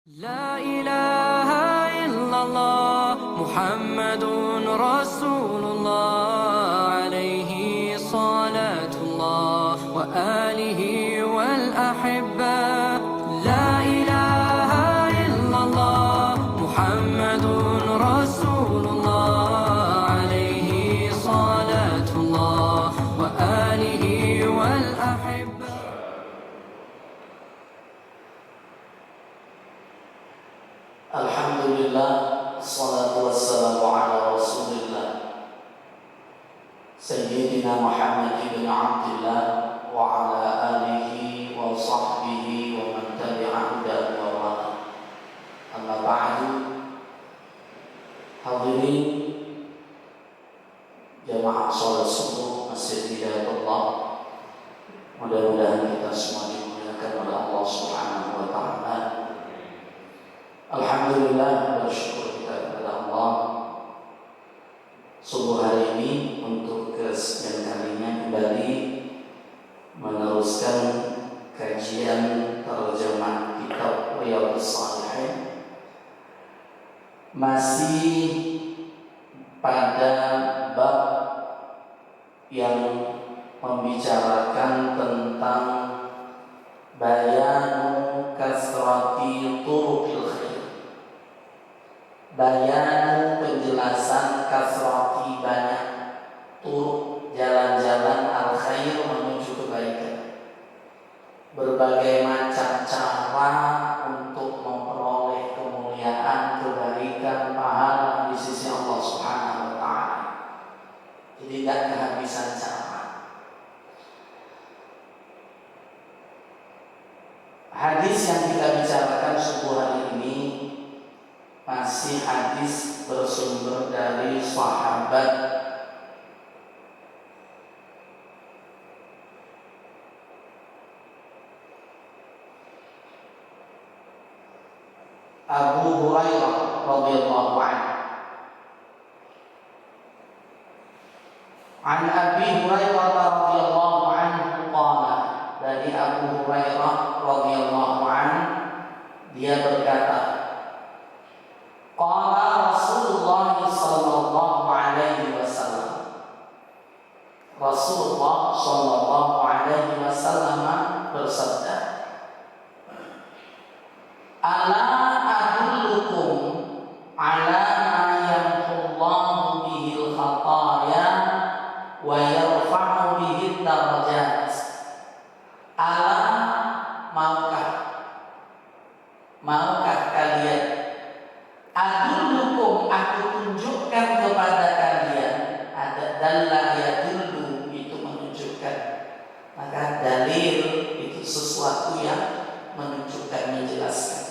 لا إله إلا الله محمد رسول الله عليه صلاة الله وآله والأحبة لا إله إلا الله محمد رسول الله عليه صلاة الله وآله والأحبة. Alhamdulillah, salatu wassalamu ala rasulillah Sayyidina Muhammad ibn Abdillah wa ala alihi wa sahbihi wa man tabi'ahu dan wa wala. Amma ba'du. Hadirin jamaah salat subuh Masjid Hidayatullah, mudah-mudahan kita semua dimuliakan oleh Allah Subhanahu wa ta'ala. Alhamdulillah, bersyukur kita kepada Allah subuh hari ini untuk kesekian kalinya kembali meneruskan kajian terjemah kitab Riyadhus Shalihin, masih pada bab yang membicarakan tentang bayanu kasrati turuqil khair, bayan penjelasan kasrati banyak turuk jalan-jalan al-khair menuju kebaikan, berbagai macam cara untuk memperoleh kemuliaan, kebaikan, pahala di sisi Allah Subhanahu wa ta'ala. Jadi tidak kehabisan cara. Hadis yang kita bicarakan subuh hari ini masih hadis bersumber dari sahabat Abu Hurairah radhiyallahu anhu. An Abi Hurairah radhiyallahu anhu qala, dari Abu Hurairah radhiyallahu anhu dia berkata, qala Rasulullah sallallahu alaihi wasallam, Rasulullah sallallahu alaihi wasallam bersabda, ala adullukum ala ma yamhullahu bihil khataya wa yarfa'u bihid darajat. Ala, maukah kalian, adullukum, aku tunjukkan kepada kalian. Ada dalla yadullu, itu menunjukkan, maka dalil itu sesuatu yang menunjukkan, menjelaskan.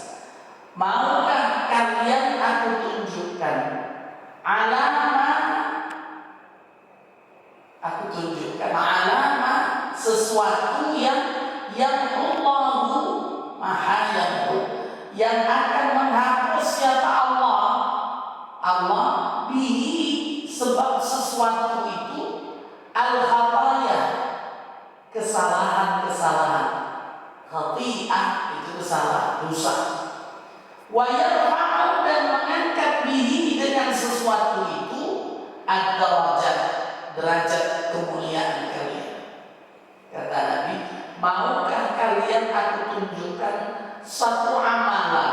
Maukah kalian aku tunjukkan, alama, aku tunjukkan alama, sesuatu yang Allahu maha yang akan menghapus siapa Allah bihi, sebab sesuatu itu al-khataya, kesalahan-kesalahan, khati'ah itu kesalahan, dosa, wa yarfa'u, dan mengangkat bihi, dengan sesuatu itu ad-darajat, derajat kemuliaan kalian. Kata Nabi, maukah kalian aku tunjukkan satu amalan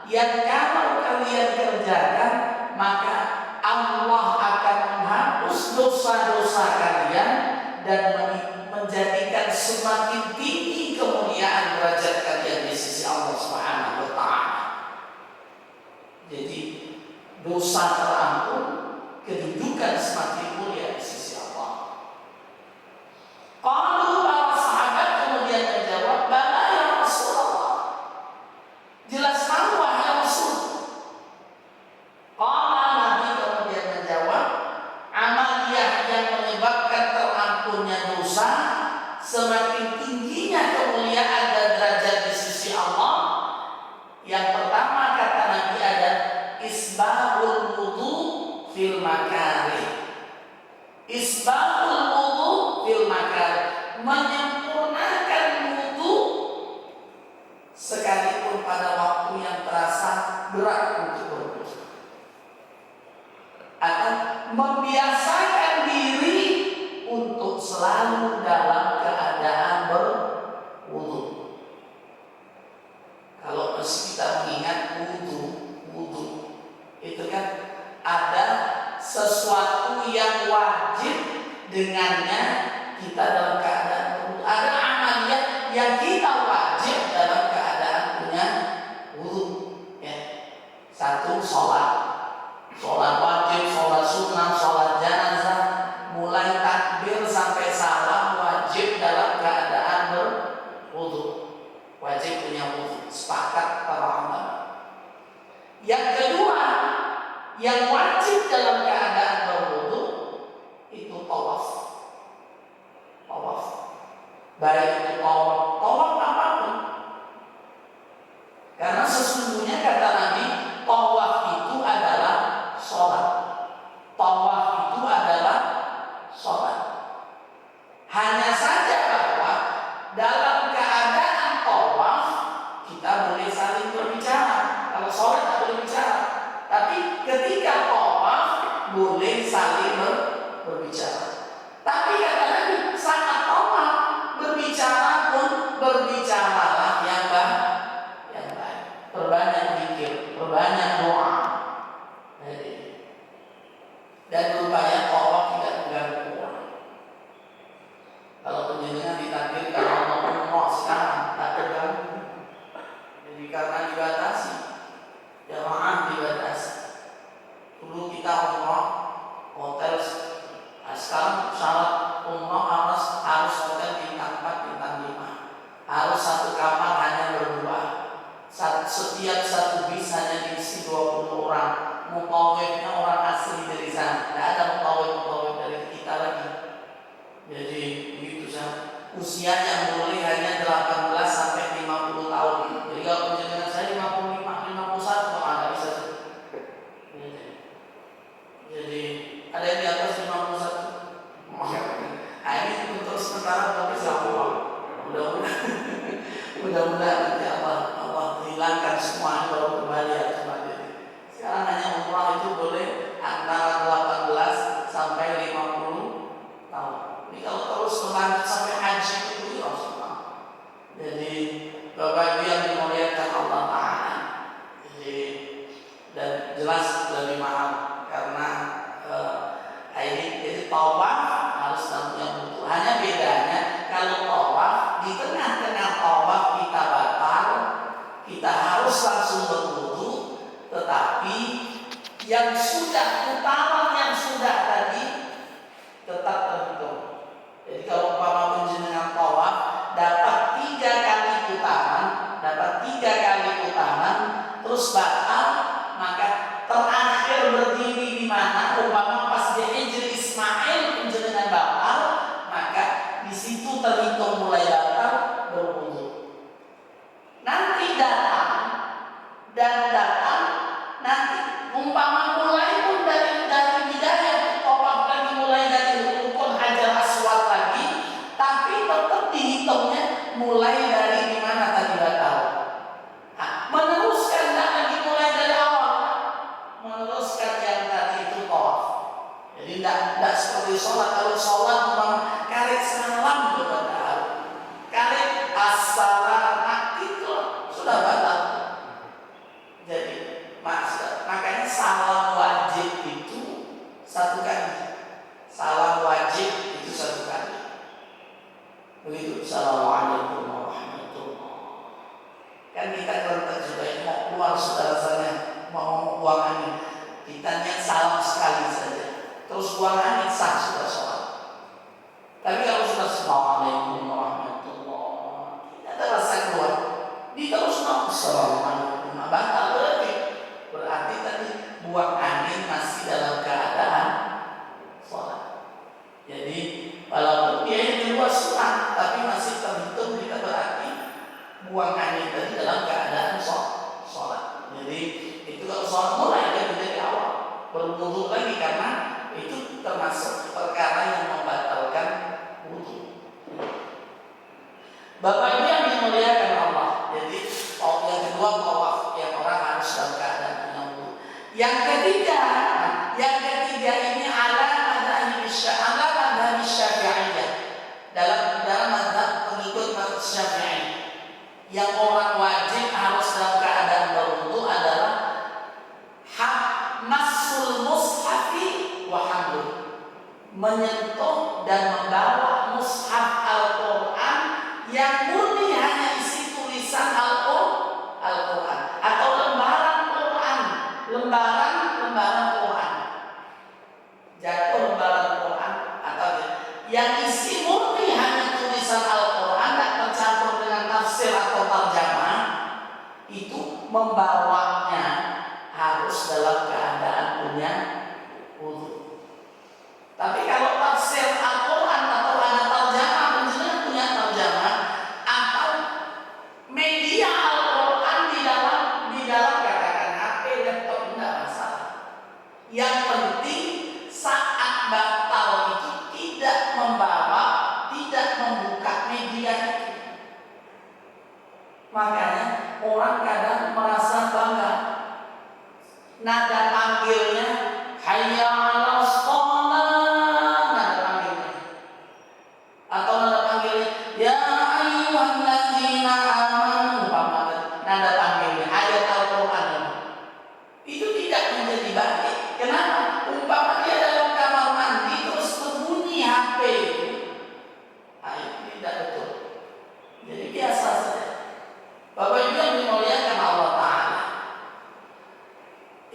yang kalau kalian kerjakan maka Allah akan menghapus dosa-dosa kalian dan menjadikan semakin tinggi kemuliaan derajat kalian di sisi Allah Subhanahu wa ta'ala. Jadi dosa terampun, kedudukan semakin mulia di sisi Allah. Qalu, para sahabat kemudian menjawab, bala ya Rasulullah, jelas tahu wahai Rasul. Qala, Nabi kemudian menjawab, amaliyah yang menyebabkan terampunnya dosa, semakin tingginya kemuliaan dan derajat di sisi Allah. Yang pertama kata Nabi ada isbahul wudu wajib dalam keadaan punya wudu. Ya. Satu, sholat wajib, sholat sunnah, sholat janazah, mulai takbir sampai salam wajib dalam keadaan berwudu. Wajib punya wudu, sepakat para ulama. Yang kedua, yang wajib dalam keadaan berwudu itu tawaf. Baik itu tawaf apapun. Karena sesungguhnya kata Nabi, tawaf itu adalah sholat. Hanya saja bahwa dalam keadaan tawaf kita boleh saling berbicara. Kalau sholat tak boleh bicara. Tapi ketika tawaf boleh saling berbicara. Tapi kata Nabi, saat tawaf berbicara pun berbicaralah yang baik. Perbanyak zikir, perbanyak doa. Dan berupaya tawaf tidak mengganggu orang. Kalau penjenengan ditakdirkan Allah umroh sekarang tak terganggu. Jadi karena dibatasi, jamaah dibatasi. Dulu kita umroh hotel, sekarang syarat umroh harus hotel bintang 4, bintang 5. Harus satu kamar hanya berdua. Setiap satu bis hanya diisi 20 orang. Mutawifnya orang asli dari sana. Tidak ada mutawif dari kita lagi. Jadi begitu saja. Usianya mulai hanya 18 sampai 50 tahun. Jadi kalau penjenengan saya 55, 51 kok ada bisa. Jadi ada yang di atas 51. Nah ini untuk sementara tapi sama. Mudah-mudahan nanti Allah hilangkan semua baru kembali ya kembali. Sekarang hanya umrah itu boleh antara 18 sampai 50 tahun. Ini kalau terus berlanjut sampai haji itu ya Rasulullah. Jadi Bapak Ibu yang dimuliakan Allah Ta'ala. Dan jelas lebih mahal karena jadi tawaf harus punya wudu. Hanya bedanya kalau tawaf di tengah-tengah tawaf kita batal, kita harus langsung berwudu. Tetapi yang sudah utama yang sudah tadi tetap terhitung. Jadi kalau umpama penjenengan tawaf dapat 3 kali putaran, terus batal, maka terakhir berdiri di mana umpama pas di Hijri Ismail penjenengan batal, maka di situ terhitung mulai batal berwudu. Nanti datang nanti umpama mulai pun dari bidayah tawaf lagi, mulai dari rukun Hajar Aswad lagi, tapi tetap dihitungnya mulai dari di mana tadi batal. Meneruskan lagi mulai dari awal, meneruskan yang tadi itu tawaf. Jadi tidak seperti sholat. Kalau sholat kalik salam betul, kalik assalamu itu sudah batal. Jadi makanya salam wajib itu 1 kali. Salam wajib itu 1 kali. Begitu. Assalamualaikum warahmatullahi. Kan kita kerentak juga mau keluar saudara-saudara mau buang angin, kita niat salam sekali saja, terus buang angin sah sudah sholat. Tapi kalau sudah Assalamualaikum warahmatullahi, tidak ada rasa keluar, diterus Assalamualaikum, batal berarti tadi buang angin masih dalam keadaan sholat. Jadi walaupun dia yang keluar sunat, tapi masih terhitung kita berarti buang angin tadi dalam keadaan sholat. Jadi itu kalau sholat mulai dari awal berwudu lagi, karena itu termasuk perkara yang membatalkan wudu. Bapak Ibu yang dimuliakan Allah, jadi yang kedua tawaf yang orang harus dalam keadaan punya wudu. Yang ketiga ini ala madhab Syafi'iyah, dalam mazhab pengikut mazhab Syafi'i, yang orang wajib harus dalam keadaan berwudu adalah masul mushafi wa hamluh, menyentuh dan membawa mushaf Al-Quran yang murni hanya isi tulisan membawanya harus dalam keadaan punya wudu. Tapi kalau tafsir Al-Quran atau ada terjemah, penjelasan punya terjemah atau media Al-Quran di dalam katakan HP, laptop, tidak masalah. Yang penting saat batal itu tidak membawa, tidak membuka media itu. Makanya orang kadang merasa bangga. Nada panggilnya hayya 'alas shalah, nada panggilnya. Atau nada panggilnya ya ayyuhalladzina amanu, nada panggilnya ayat Al-Qur'an. Itu tidak menjadi baik. Kenapa? Umpama dia dalam kamar mandi terus berbunyi HP itu. Itu tidak betul. Jadi biasa saja. Bapak Ibu yang dimuliakan Allah Ta'ala,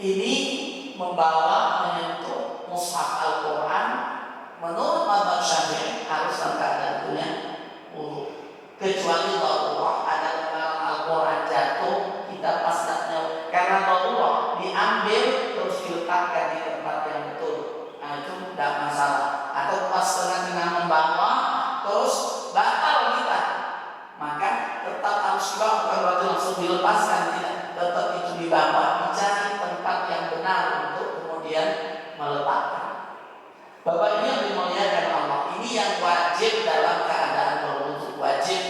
ini membawa menyentuh mushaf Al-Quran menurut mazhab Syafi'i harus dalam keadaan punya wudu. Kecuali darurat, ada Al-Quran jatuh, kita pas nyawa karena darurat diambil terus diletakkan di tempat yang betul. Nah itu tidak masalah. Atau pas tengah-tengah membawa terus batal kita, maka tetap harus dibawa, bukan berarti langsung dilepaskan, tidak, tetap itu dibawa, mencari tempat yang benar untuk kemudian meletakkan. Bapak Ibu yang dimuliakan Allah, ini yang wajib dalam keadaan berwudu, wajib.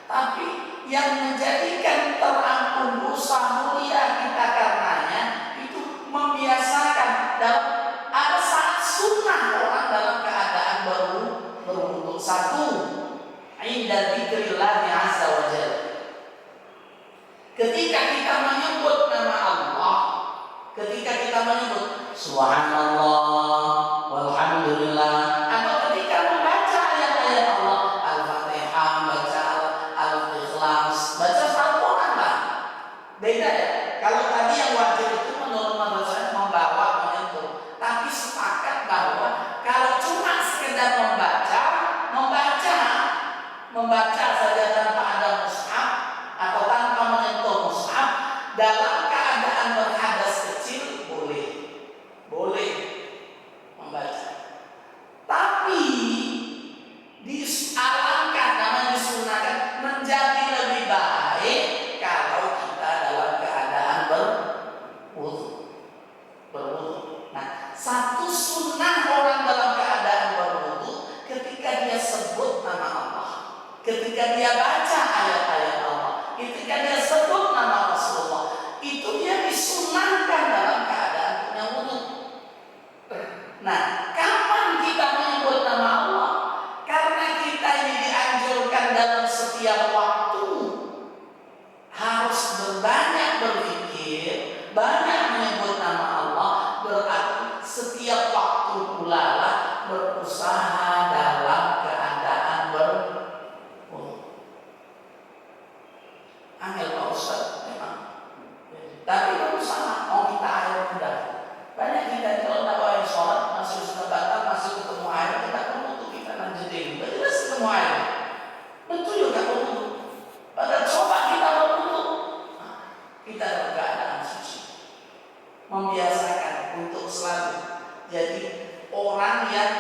Tapi yang menjadikan terampun dosa mulia kita karenanya itu membiasakan dalam ada saat sunnah orang dalam keadaan berwudu. Satu, inda dzikrillah azza wa jalla. Ketika kita menyebut nama Allah, ketika kita menyebut subhanallah walhamdulillah, atau ketika membaca ayat-ayat Allah, Al-Fatihah, baca Al-Ikhlas, baca Al-Quran lah. Beda ya. Kalau tadi yang wajib itu menurut saya membawa, menyentuh. Tapi sepakat bahwa kalau cuma sekedar membaca saja tanpa ada mushaf atau tanpa menyentuh mushaf dalam keadaan berhadas kecil boleh membaca. Tapi disarankan, namanya disunahkan, menjadi lebih baik kalau kita dalam keadaan berwudu. Nah, satu sunnah orang dalam keadaan berwudu ketika dia sebut nama Allah, ketika dia baca ayat-ayat Allah, ketika dia sebut nama Rasulullah, itu dia disunahkan dalam keadaan punya wudu. Nah, kapan kita menyebut nama Allah? Karena kita ini dianjurkan dalam setiap waktu harus berbanyak berpikir, banyak menyebut nama Allah, berarti setiap waktu pula lah berusaha dalam keadaan angel Pak Ustaz memang, tapi berusaha mau kita air mudah. Banyak kita kalau tak bawa sholat masih sudah batal, masih ketemu air, kita perlu untuk kita lanjutin. Jelas ketemu air, betul juga perlu. Padahal coba kita berwudu, kita dalam keadaan suci, membiasakan untuk selalu jadi orang yang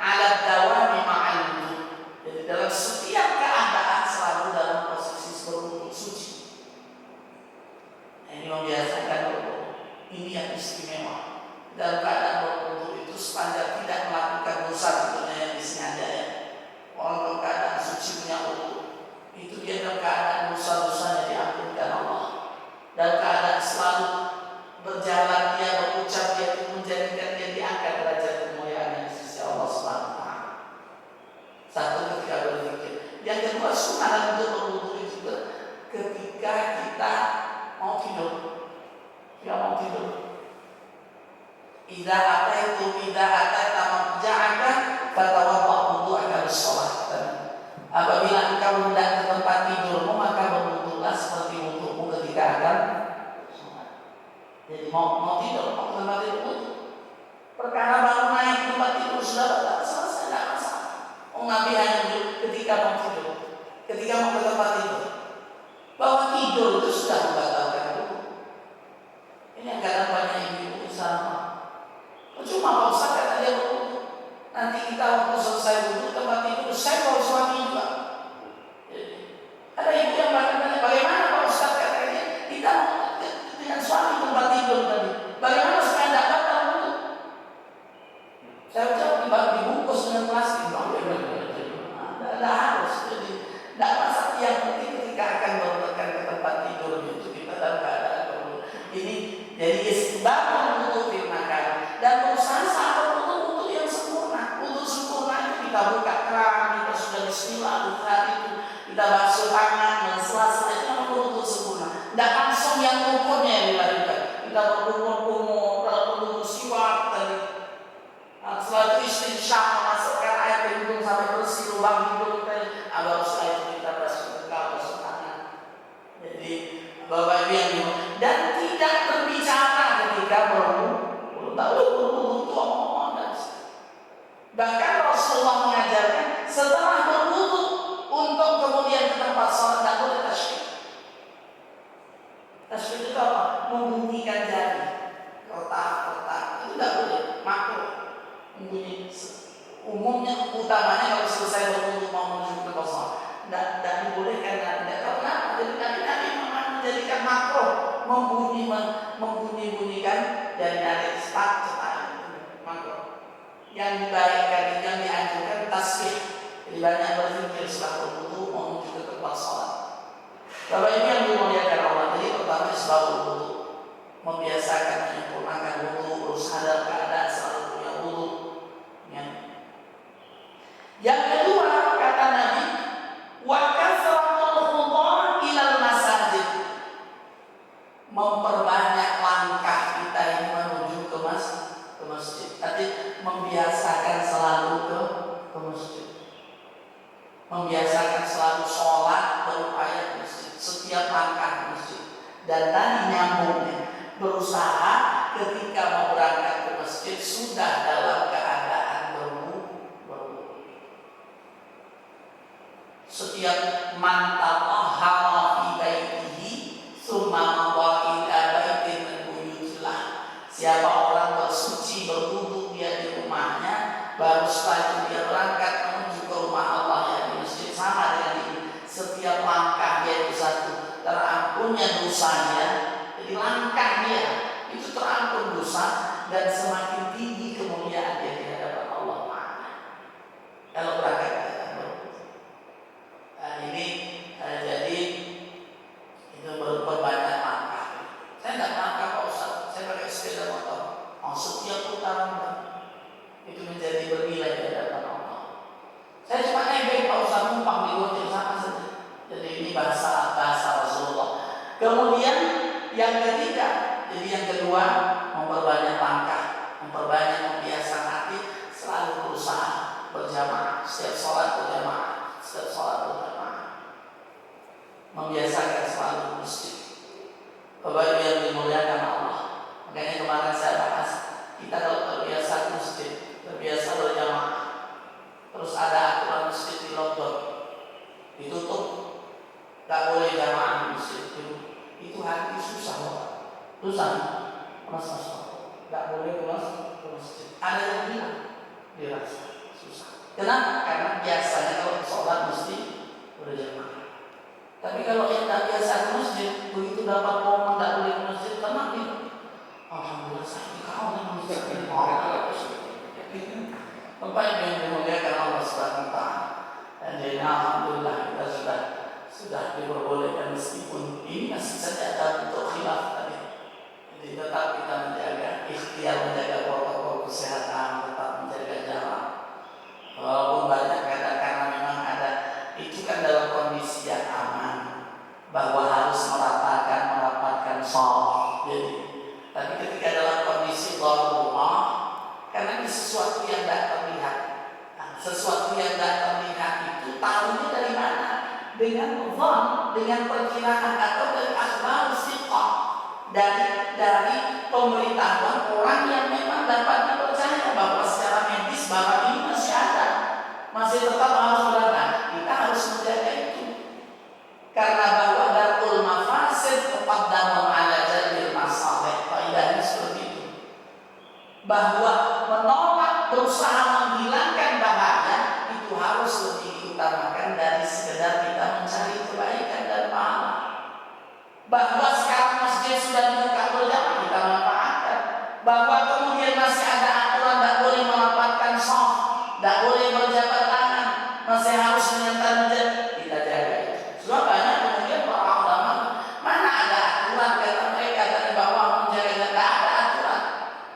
alat dawami ma'al wudu. Jadi dalam setiap keadaan selalu dalam posisi berwudu suci. Ini membiasakan berwudu. Ini yang istimewa. Dalam keadaan berwudu itu sepanjang tidak melakukan dosa tentunya yang disengaja ya. Orang dalam keadaan suci punya wudu, itu dia dalam keadaan dosa-dosanya diampunkan Allah. Dalam keadaan selalu berjalan dia, berucap dia, itu menjadikan dia diangkat derajat kemuliaan di sisi Allah Subhanahu wa taala. Satu, ketika berzikir. Yang kedua, sunah untuk berwudu itu juga ketika kita mau tidur. Dia mau tidur. Idza atata mabja'aka fatawadda wudu'aka lis-shalah. Apabila engkau hendak ke tempat tidurmu, maka berwudulah seperti wudumu ketika akan sholat. Jadi mau tidur, mau ke tempat tidur wudu. Perkara baru naik ke tempat tidur sudah batal, selesai, tidak masalah. Nabi hanya ketika mau tidur, ketika mau ke tempat tidur, bahwa tidur itu sudah membatalkan wudu. Tidak langsung yang rukunnya yang dilakukan. Kita berkumur-kumur, kalau perlu siwak tadi. Nah, setelah itu istinsyaq, memasukkan air ke hidung sampai bersih lubang hidung tadi. Baru setelah itu kita basuh muka, basuh tangan. Jadi Bapak Ibu yang dimulai, dan tidak berbicara ketika berwudu. Tak boleh berwudu itu omongan dan bahkan Rasulullah mengajarkan setelah berwudu untuk kemudian ke tempat sholat tak boleh tasyrik. Tasyrik itu apa? Membunyikan jari, kotak-kotak itu tidak boleh, makruh. Membunyi umumnya, utamanya kalau selesai berwudu mau menuju ke tempat sholat, tidak dibolehkan, tidak tahu kenapa. Jadi Nabi memang menjadikan makruh membunyikan jari-jari cetak makruh. Yang dibaikkan, yang dianjurkan tasbih. Jadi banyak berzikir setelah berwudu mau menuju ke tempat sholat. Bapak Ibu yang dimuliakan Allah, jadi pertama sebab wudu, membiasakan menyempurnakan wudu, berusaha dalam keadaan selalu punya wudu. Ya. Yang kedua kata Nabi, wa kasratul khudu' ilal masajid, memperbanyak langkah kita ini menuju ke masjid. Tadi membiasakan selalu ke masjid. Membiasakan selalu sholat, berupaya ke masjid, setiap langkah masjid. Dan tadi nyambungnya, berusaha ketika mau berangkat ke masjid sudah dalam keadaan berwudu. Setiap man tatahhara fi baitihi tsumma mada ila baitin min buyutillah. Siapa orang bersuci berwudu dia di rumahnya, baru setelah itu dia berangkat menuju ke rumah Allah yang di masjid, sama dengan ini. Setiap langkah dia itu satu terampunnya dosanya. Jadi langkah dia itu terampun dosa dan semakin tinggi kemuliaan dia di hadapan Allah Ta'ala. Kalau berangkat ini jadi itu berbanyak langkah. Saya tidak langkah Pak Ustaz, saya pakai sepeda motor. Setiap putaran itu menjadi bernilai di hadapan Allah. Saya cuma nebeng Pak Ustaz, numpang di gojek sama saja. Jadi ini bahasa Rasulullah. Kemudian yang ketiga, jadi yang kedua memperbanyak langkah, memperbanyak membiasakan hati selalu berusaha berjamaah, setiap sholat berjamaah, setiap sholat berjamaah. Membiasakan selalu masjid. Bapak Ibu yang dimuliakan Allah. Makanya kemarin saya bahas, kita kalau terbiasa ke masjid, terbiasa berjamaah, terus ada aturan masjid di lockdown, ditutup, tak boleh jamaah di masjid itu hati susah loh. Susah, mas, tak boleh ke masjid. Ada yang bilang dirasa susah. Kenapa? Karena biasanya kalau sholat mesti berjamaah. Tapi kalau yang tak biasa ke masjid, begitu dapat momen tak boleh ke masjid, tenang dia. Alhamdulillah saya dikawal di masjid. Bapak Ibu yang dimuliakan Allah Subhanahu wa Ta'ala. Dan jadi alhamdulillah kita sudah diperbolehkan meskipun ini masih saja ada bentuk khilaf tadi. Jadi tetap kita menjaga ikhtiar, menjaga protokol kesehatan, tetap menjaga jarak. Walaupun banyak karena memang ada itu kan dalam kondisi yang aman, bahwa harus merapatkan shaf. Jadi, tapi ketika dalam kondisi darurat, karena ini sesuatu yang tidak terlihat. Sesuatu yang tidak terlihat itu tahunya dari mana? Dengan zon, dengan perkiraan atau dari akhbar siqah, dari pemberitahuan orang yang memang dapat dipercaya bahwa secara medis bahwa ini masih ada, masih tetap harus berangkat. Kita harus menjaga itu, karena bahwa darul mafasid muqaddamun ala jalbil masalih. Faedahnya seperti itu, bahwa menolak, berusaha menghilangkan bahaya itu harus lebih diutamakan dari sekedar kita mencari kebaikan dan pahala. Bahwa sekarang masjid sudah dibuka berjamaah, kita manfaatkan. Bahwa kemudian masih ada aturan tidak boleh merapatkan shaf, tidak boleh berjabat tangan, masih harus menyentuh masjid, kita jaga itu. Sebab banyak kemudian para ulama, mana ada aturan kata mereka dari bawah menjaga, tidak ada aturan.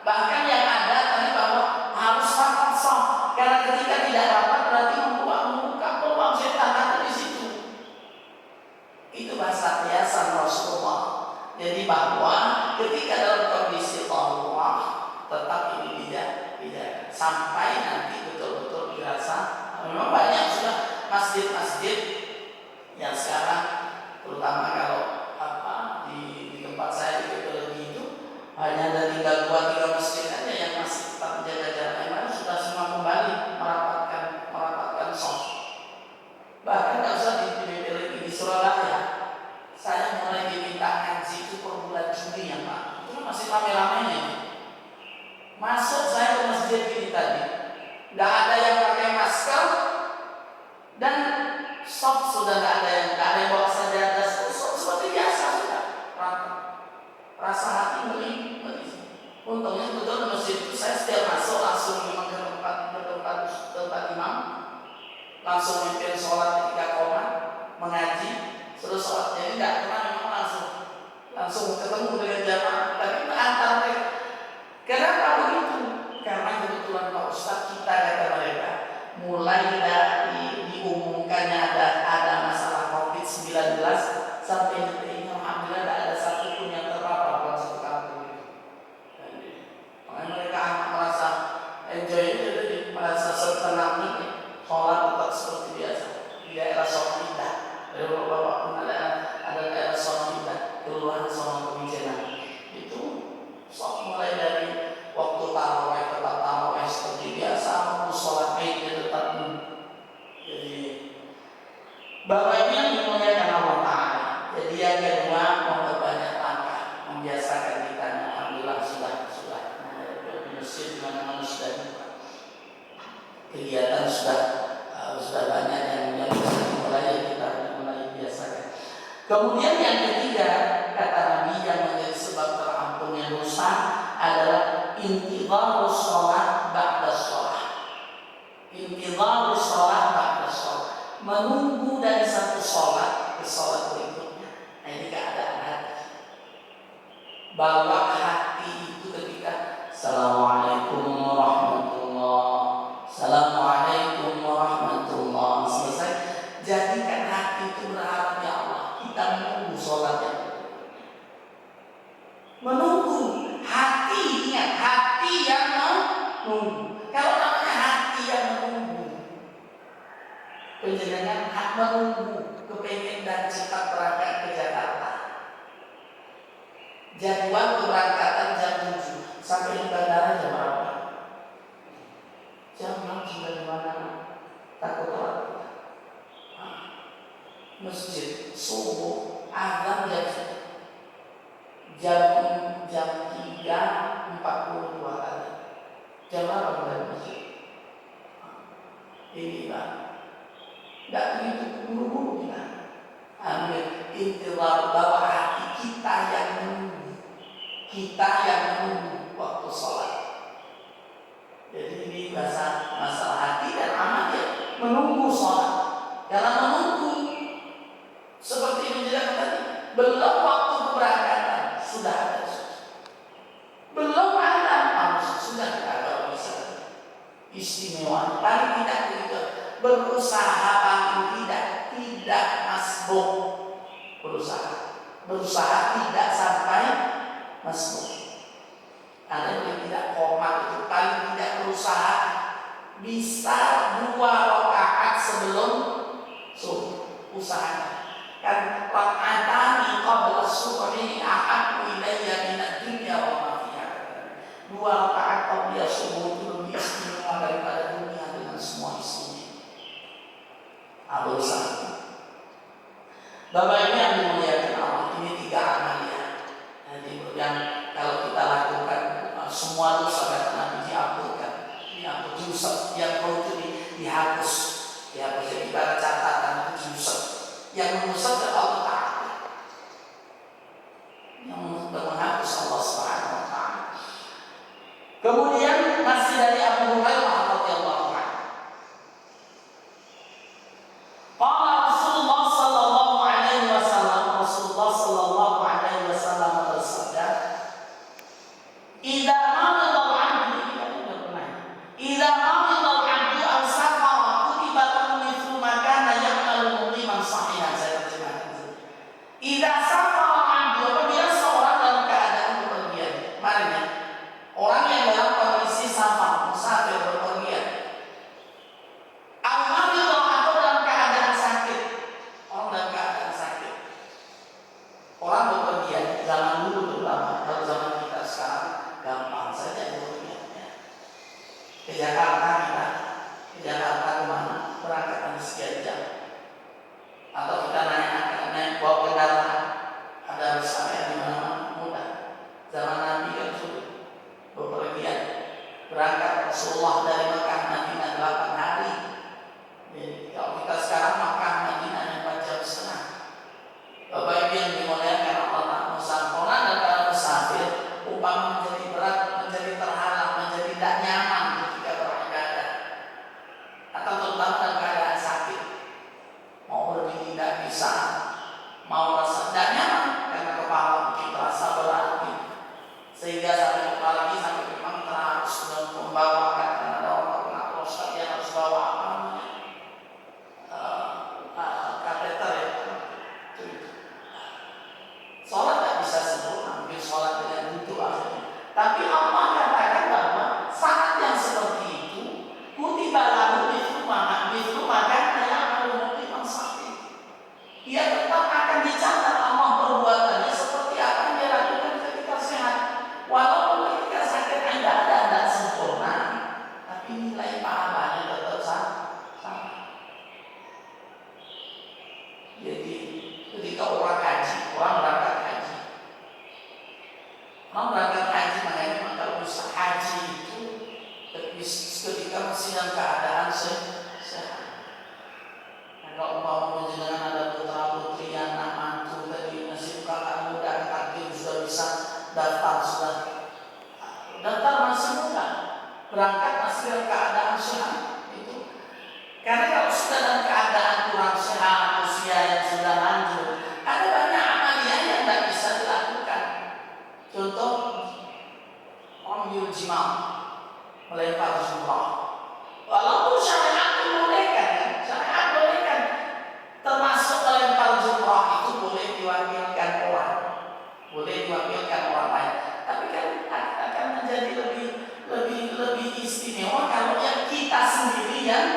Bahkan yang ada tadi bahwa harus rapat shaf, karena ketika tidak rapat berarti membuka peluang setan ada di situ. Itu bahasa biasa Rasulullah. Jadi bahwa ketika dalam kondisi Allah tetap ini tidak sampai nanti betul-betul dirasa. Memang banyak sudah masjid-masjid yang sekarang, terutama kalau di tempat saya di Kepelegi itu hanya ada tinggal 2-3 masjid aja yang masih tetap menjaga jarak. Yang lain sudah semua kembali merapatkan soft. Bahkan nggak usah di Kepelegi, di Surabaya saya mulai diminta ngaji itu per bulan Juni ya Pak. Itu masih rame-ramenya. Masuk saya ke masjid ini tadi, nggak ada yang pakai masker dan soft sudah nggak ada yang bawa sajadah, seperti biasa sudah. Rasa hati beli. Untungnya betul masjid itu saya setiap masuk langsung memang ke tempat imam, langsung mimpin sholat 3 koma, mengaji, terus sholat. Jadi nggak pernah memang langsung ketemu dengan jamaah, tapi antar mereka. Kenapa begitu? Karena kebetulan Pak Ustadz kita kata mereka mulai dari diumumkannya ada masalah COVID-19 sampai detik ini alhamdulillah tidak ada satupun yang terpapar dalam satu kampung itu. Makanya mereka amat merasa enjoy itu, jadi merasa senang ini, sholat tetap seperti biasa di daerah Somalia. Dari bapak-bapak pun ada daerah Somalia, kelurahan Somalia Kebijakan itu mulai dari waktu tarawih tetap tarawih seperti biasa, waktu sholat Id tetap. Jadi Bapak ini yang dimuliakan Allah Ta'ala. Jadi yang kedua, memperbanyak langkah, membiasakan kita. Alhamdulillah sudah di masjid dimana-mana sudah buka. Kegiatan sudah banyak yang bisa dimulai, kita mulai biasakan. Kemudian yang ketiga, kata Nabi yang menjadi sebab terampunnya dosa adalah intidharus sholat ba'da sholat. Intidharus sholat ba'da sholat, menunggu dari satu sholat ke sholat berikutnya. Nah ini keadaan hati. Bawa hati itu ketika Assalamualaikum warahmatullahi, Assalamualaikum warahmatullahi, selesai. Jadikan hati itu berharap, ya Allah, kita menunggu sholatnya. Menunggu hati, ingat hati yang menunggu. Kalau namanya hati yang menunggu, penjenengan hak menunggu kepengen dan cepat berangkat ke Jakarta. Jadwal keberangkatan jam 7, sampai di bandara jam berapa? Jam 6 sudah di mana? Takut orang. Masjid subuh azan jam 3.42 kali. Jam berapa mulai masjid? Ini Pak, tidak begitu buru-buru kita. Ambil intidhar, bawa hati kita yang menunggu, waktu sholat. Jadi ini masalah hati dan amal ya, menunggu sholat. Karena menunggu seperti menjelaskan tadi, belum waktu keberangkatan sudah ada, belum ada manusia sudah ada bisa istimewa. Paling tidak begitu, berusaha paling tidak masbuk, berusaha tidak sampai masbuk. Ada yang tidak komat itu paling tidak berusaha bisa 2 rakaat sebelum subuh, usahanya. Kan raka'atani qabla subhi ahabbu ilayya minad dunya wa ma fiha. 2 rakaat qabla subuh itu lebih istimewa daripada dunia dengan semua isinya. Berusaha. Bapak ini yang dimuliakan Allah, ini 3 amalia. Nanti yang kalau kita lakukan semua dosa kata Nabi diamputkan, dosa yang perlu itu dihapus. Jadi pada catatan itu dosa yang mengusap ke Allah Ta'ala, yang menghapus Allah Subhanahu Wa Ta'ala. Kemudian masih dari Abu Hurairah radhiyallahu anhu, qala Rasulullah sallallahu alaihi wasallam bersabda, idza marida al-'abdu idza marida al-'abdu aw safara kutiba lahu mithlu ma kana ya'malu muqiman sahihan. Saya terjemahkan. Idza berangkat masih dalam keadaan sehat itu. Karena kalau sudah dalam keadaan kurang sehat, usia yang sudah lanjut, ada banyak amalia yang tidak bisa dilakukan. Contoh, jimat, melempar jumrah. Walaupun syariat membolehkan, syariat bolehkan, termasuk melempar jumrah itu boleh diwakilkan orang, boleh diwakilkan orang lain. Tapi kan akan menjadi lebih istimewa kalau yang kita sendiri yang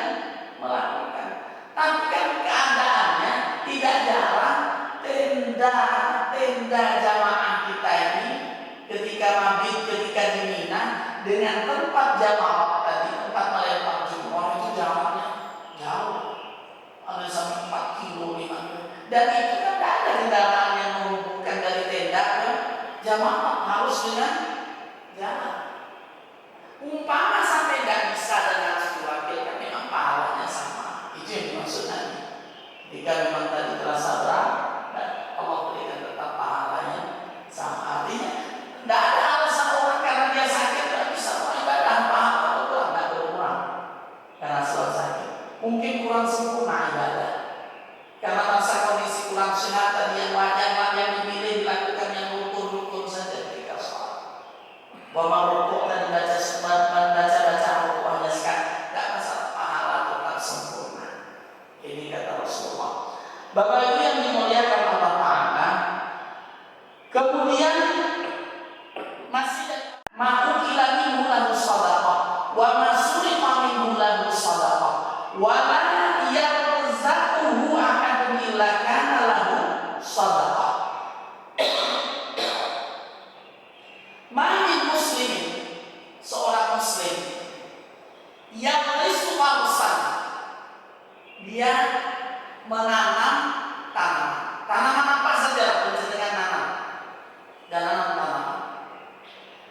melakukan. Tapi kan keadaannya tidak jarang tenda jamaah kita ini ketika mabit, ketika di Mina dengan tempat jamaah tadi, tempat melempar jumroh itu jaraknya jauh, ada sampai 4 kilo 5 kilo. Dan itu kan tidak ada kendaraan yang menghubungkan dari tenda ke jamaah, harus dengan jalan. Umpama sampai tidak bisa dan harus diwakilkan, memang pahalanya sama. Itu yang dimaksud nanti. Jika memang tadi terasa berat, dan Allah berikan tetap pahalanya sama. Artinya tidak ada alasan orang karena dia sakit tidak bisa beribadah, pahala berkurang, tidak berkurang karena selalu sakit. Mungkin kurang sempurna ibadah karena masa kondisi kurang sehat tadi yang dipilih dilakukan yang rukun saja ketika sholat. Bahwa rukuk dan baca rukuknya sekarang tidak masalah, pahala tetap sempurna. Ini kata Rasulullah. Bapak Ibu yang dimuliakan Allah Ta'ala, kemudian masih ma'ukila minhu lahu sadaqah wa masuriqa minhu lahu sadaqah wa la yarzaquhu ahadun illa kana lahu sadaqah. Ma'min muslimin, seorang muslim yang risu warusan, dia menanam tanaman apa saja dengan nanam dan tanaman.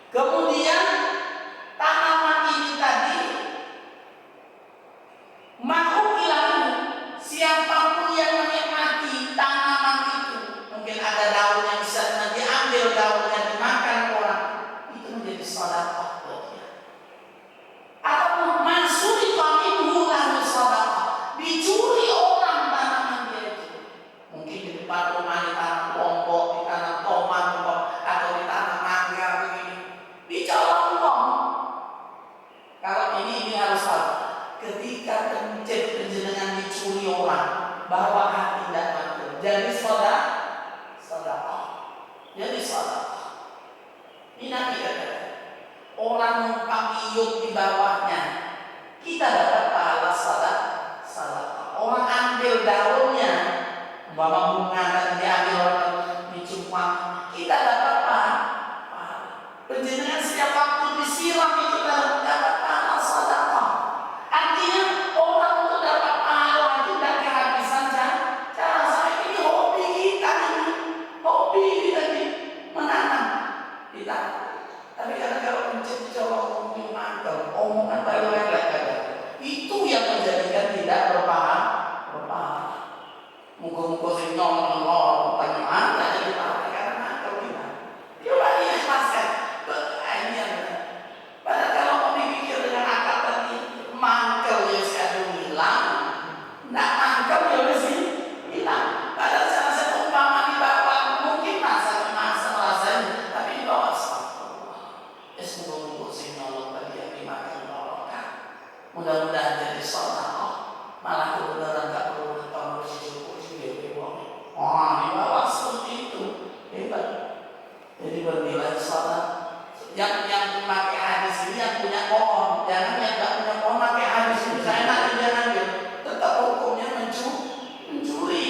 Kemudian tanaman ini tadi makhluk hilang, siapapun yang menikmati tanaman itu, mungkin ada daun yang bisa diambil daunnya dimakan orang, itu menjadi sedekah buat dia. Atau masuri minhu lahu sedekah, dicuri orang tanaman dia itu. Mungkin di depan rumah ditanam lombok, ditanam tomat, atau ditanam mangga begini. Bicara uang. Kalau ini harus tahu. Ketika penjenengan dicuri orang, bahwa hati tidak mantul, jadi sedekah. Jadi sedekah. Ini nanti kata orang numpang iup di bawahnya, kita dapat pahala sedekah. Orang ambil daunnya, bawa bunga dan diambil orang dicupang, kita dapat pahala. Penjenengan setiap waktu disiram itu dapat pahala sedekah. Artinya orang untuk dapat pahala itu tidak kehabisan cara saya. Ini hobi kita ini, hobi kita ini menanam kita. Tapi kadang kalau mencet coba ngomongin mantel, omongan baru lelek itu yang menjadikan tidak berpahala. Muka-muka si nyolong tanya mana jadi pahala karena mantel kita. Coba diikhlaskan. Ini yang benar. Padahal kalau mau dipikir dengan akal tadi, mangkel ya sekadung hilang, nak mangkel ya mesti hilang. Padahal salah satu umpama di bawah mungkin merasa ini, tapi di bawah astagfirullah. Semoga si nolong tadi yang dimakan barokah. Mudah-mudahan jadi sedekah. Malah kebenaran tak perlu datang bersyukur dia uang. Oh, di bawah seperti itu hebat. Jadi bernilai sedekah. Yang memakai hadis ini yang punya pohon, jangan yang tidak punya pohon pakai hadis ini. Saya nanti jangan ambil, tetap hukumnya mencuri.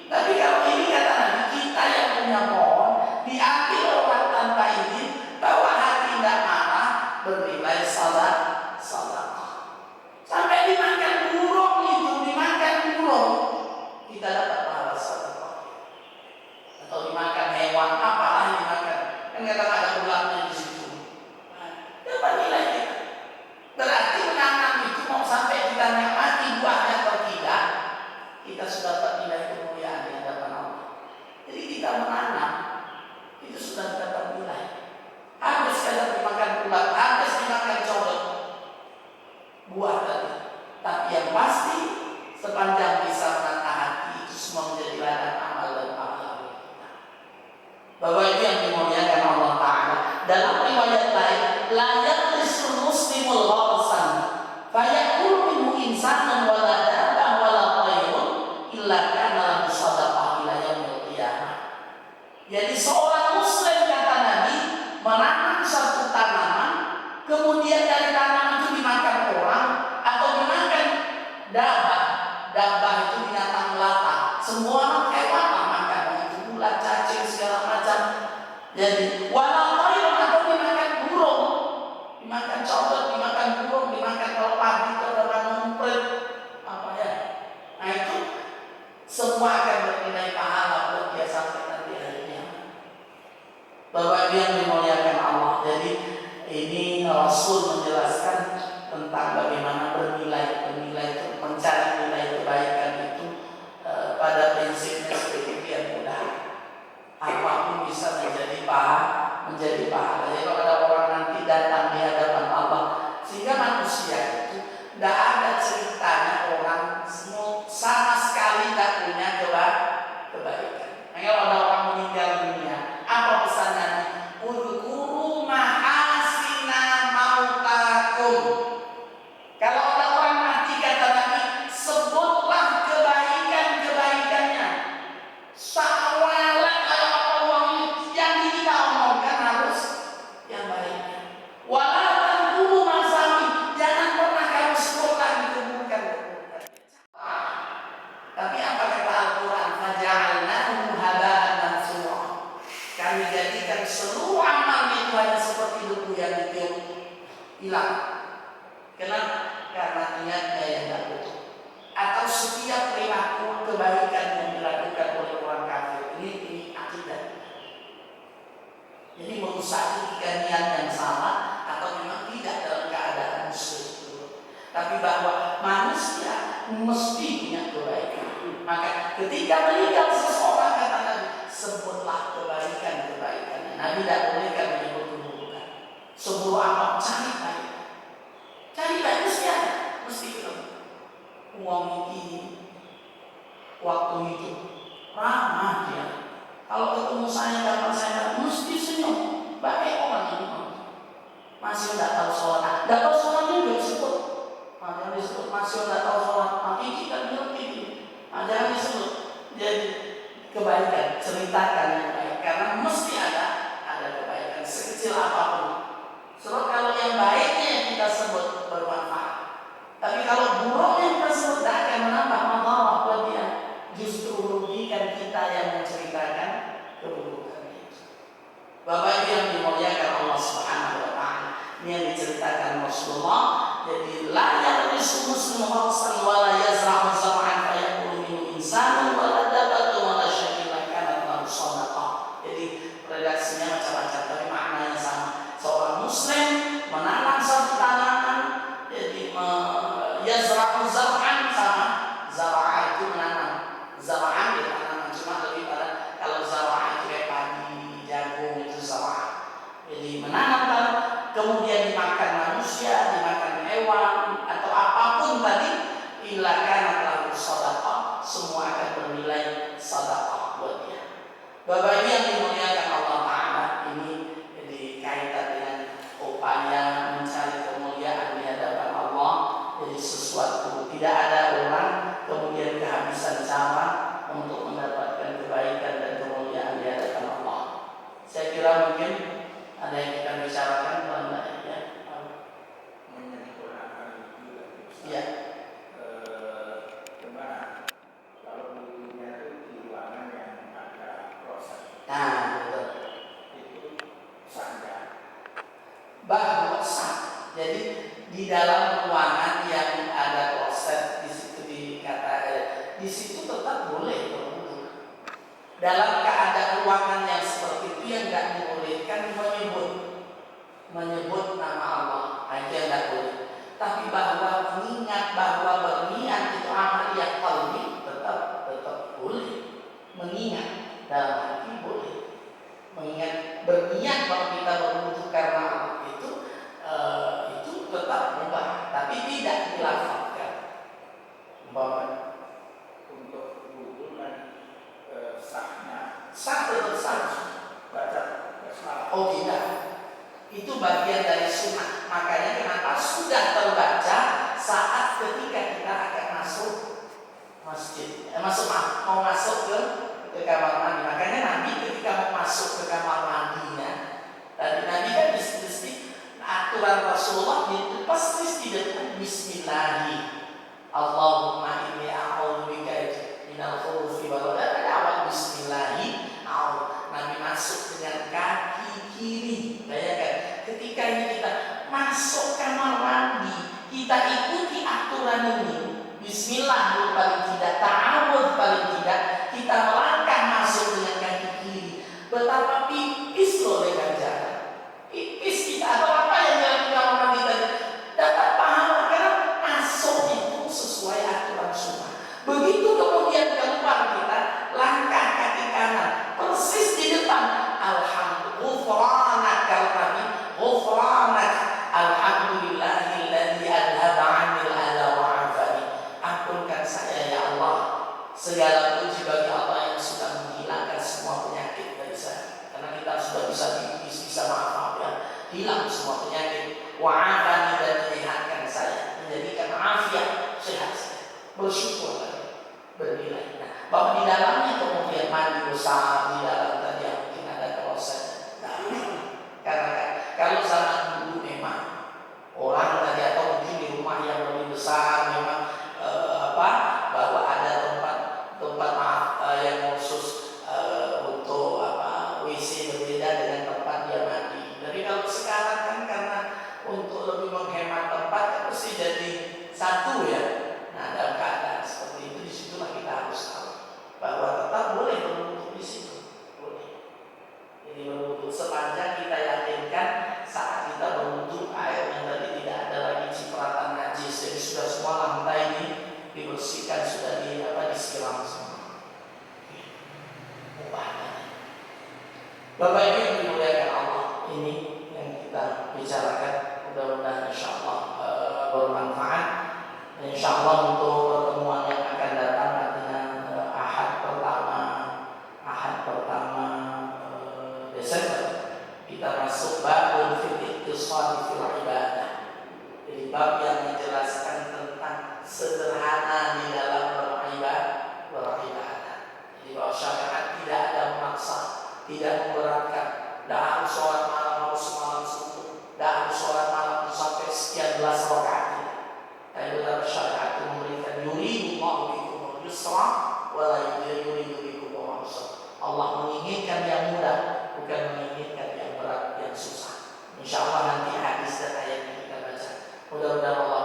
Tapi kalau ini kata Nabi, kita yang punya pohon diambil orang tanpa izin, bahwa hati tidak marah, bernilai sedekah. Sampai dimakan burung itu, kita dapat pahala sedekah. Atau dimakan hewan apalah yang dimakan, kan kadang ada ulangnya di situ. Dapat nilai kita. Berarti menanam itu mau sampai kita nikmati buahnya atau tidak, kita sudah dapat nilai kemuliaan di hadapan Allah. Jadi kita menanam itu sudah dapat nilai. Habis kita dimakan ulat, habis dimakan codot, Bapak Ibu yang dimuliakan Allah Ta'ala, dalam riwayat lain, la yaqlisul muslimul gharsan fayakulu minhu insanan wala dabah wala tayrun illa kana lahu sadaqah ila yaumil qiyamah. Jadi seorang muslim, kata Nabi, menanam satu tanaman, kemudian dari tanaman itu dimakan orang atau dimakan dabah. Dabah itu binatang melata, semua orang hewan makan, itu ulat, cacing, segala macam. Jadi walau tayrun, atau dimakan burung, dimakan codot, dimakan burung, dimakan kalau pagi itu ada ngumpet apa ya. Nah itu semua akan bernilai pahala buat dia sampai nanti harinya. Bapak Ibu yang dimuliakan Allah, jadi ini Rasul menjelaskan tentang bagaimana bernilai itu, mencari nilai kebaikan itu pada prinsipnya seperti mudah. Apapun bisa menjadi pahala. Jadi kalau ada orang nanti datang di hadapan Allah, sehingga manusia itu tidak ada ceritanya orang sama sekali tidak punya kebaikan. Nah, kalau ada orang meninggal dunia, apa pesannya? Udhkuru mahasina mautakum. Kalau ada orang mati, kata Nabi, sebutlah kebaikan-kebaikannya. Sawalek kalau Allah yang kita omongkan harus yang baiknya. Walau dulu masawi, jangan pernah kamu sebut lagi keburukan-keburukan. Tapi apa kata Al-Quran? Faja'alnahu haba'an mansura. Kami jadikan seluruh amal itu hanya seperti debu yang ditiup, hilang. Kenapa? Karena niatnya yang tidak betul. Atau setiap perilaku kebaikan yang dilakukan oleh orang kafir ini akidah. Jadi merusak niat yang salah atau memang tidak dalam keadaan muslim. Tapi bahwa manusia mesti punya kebaikan. Maka ketika meninggal seseorang, kata Nabi, sebutlah kebaikan-kebaikannya. Nabi tidak bolehkan menyebut keburukan. Sebuah amal cari baik. Cari baik mesti ada, mesti ketemu. Uang ini waktu itu ramah dia. Kalau ketemu saya, kapan saya mesti senyum. Baik orang ini masih tidak tahu sholat, tidak tahu sholat juga disebut. Jangan disebut masih tidak tahu sholat. Nanti kita ngerti ini. Jangan disebut. Jadi kebaikan, ceritakan yang baik, karena mesti ada kebaikan sekecil apapun. Sebab kalau yang baiknya yang kita sebut bermanfaat. Tapi kalau buruknya kita sebut tidak akan menambah masalah buat dia. Justru merugikan kita yang menceritakan keburukannya. Bapak Ibu yang dimuliakan Allah Subhanahu wa Ta'ala, ini yang diceritakan Rasulullah. Jadi la yaqlisu muslimu gharsan wa la yazra'u zar'an fa yaqulu minhu insanun wa la dabatu wa la syakila kanat lahu sadaqah. Jadi redaksinya macam-macam tapi maknanya sama. Seorang muslim menanam satu tanaman, jadi yazra'u zar'an, sama zar'a itu menanam. Zar'an itu tanaman, cuma lebih pada kalau zar'a itu kayak padi, jagung, itu zar'a. Jadi menanam, kemudian dimakan manusia, dimakan hewan atau apapun tadi, illa kanat lahu sadaqah, semua akan bernilai sadaqah buat dia. Bapak Ibu yang dimuliakan Allah Ta'ala, ini dikaitan dengan upaya mencari kemuliaan di hadapan Allah. Jadi sesuatu, tidak ada orang kemudian kehabisan cara untuk mendapatkan kebaikan dan kemuliaan di hadapan Allah. Saya kira mungkin ada yang kita bicarakan mengenai ya. Iya. Gimana kalau bulunya itu di ruangan yang ada proses? Nah, betul. Itu sangga. Bahwa sah. Jadi di dalam ruangan yang ada kloset, di situ di situ tetap boleh berwudu. Dalam keadaan ruangan yang seperti itu yang tidak dibolehkan menyebut nama Allah aja tidak boleh. Tapi bahwa mengingat, bahwa berniat itu amaliyah qalbi tetap boleh. Mengingat dalam hati boleh. Mengingat, berniat bahwa kita berwudu karena Allah itu tetap mubah, tapi tidak dilafazkan. Untuk wudu dan sahnya Oh tidak, itu bagian dari sunnah. Makanya kenapa sudah terbaca saat ketika kita akan masuk masjid, mau masuk ke kamar mandi. Makanya Nabi ketika mau masuk ke kamar mandinya, tadi Nabi kan mesti aturan Rasulullah itu pasti tidak Bismillahi Allahumma inni a'udzubika minal khubuthi wal khaba'ith. Awal Bismillahi. Nabi masuk dengan kaki kiri. Bayangkan ketika ini kita masuk kamar mandi, kita ikuti aturan ini. Bismillah dulu paling tidak, ta'awudz paling tidak, kita melangkah masuk dengan kaki kiri. Betapa pipis loh dengan jalan. Pipis kita atau apa yang jalan di kamar mandi tadi dapat pahala karena masuk itu sesuai aturan sunnah. Begitu kemudian keluar kita langkah kaki kanan persis di depan. Alhamdulillah, kalau Nabi ghufranak alhamdulillahilladzi adhaba 'anil adha wa 'afani. Ampunkan saya ya Allah. Segala puji bagi Allah yang sudah menghilangkan semua penyakit dari saya. Karena kita sudah bisa maaf ya, hilang semua penyakit. Wa 'afani, dan menyehatkan saya, menjadikan afiat, sehat saya. Bersyukur lagi, bernilai. Nah, bahwa di dalamnya kemudian mandi besar di dalam tadi yang mungkin ada kloset. Nah, karena kalau zaman dulu memang orang tadi atau mungkin di rumah yang lebih besar memang bahwa ada tempat yang khusus untuk WC berbeda dengan tempat dia mandi. Tapi kalau sekarang kan karena untuk lebih menghemat tempat kan mesti jadi satu ya. Nah, dalam keadaan seperti itu, disitulah kita harus tahu bahwa tetap boleh berwudu di situ, boleh. Jadi berwudu sepanjang kita yakinkan saat kita berwudu air yang tadi tidak ada lagi cipratan najis, jadi sudah semua lantai ini dibersihkan, sudah disiram semua. Bapak Ibu yang dimuliakan Allah, ini yang kita bicarakan, mudah-mudahan insyaallah bermanfaat. Insyaallah untuk pertemuan yang akan datang artinya Ahad pertama Desember kita masuk babul fil iqtisad fil ibadah. Jadi bab yang menjelaskan tentang sederhana di dalam beribadah. Jadi bahwa syariat tidak ada memaksa, tidak memberatkan. Tidak harus sholat malam, harus semalam suntuk. Tidak harus sholat malam sampai sekian belas rakaat. Tapi dalam syariat itu memberikan yuridullahu bikumul yusra wa la yuridu bikumul usra. Allah menginginkan yang mudah, bukan menginginkan yang berat, yang susah. Insyaallah nanti hadis dan ayat yang kita baca. Mudah-mudahan Allah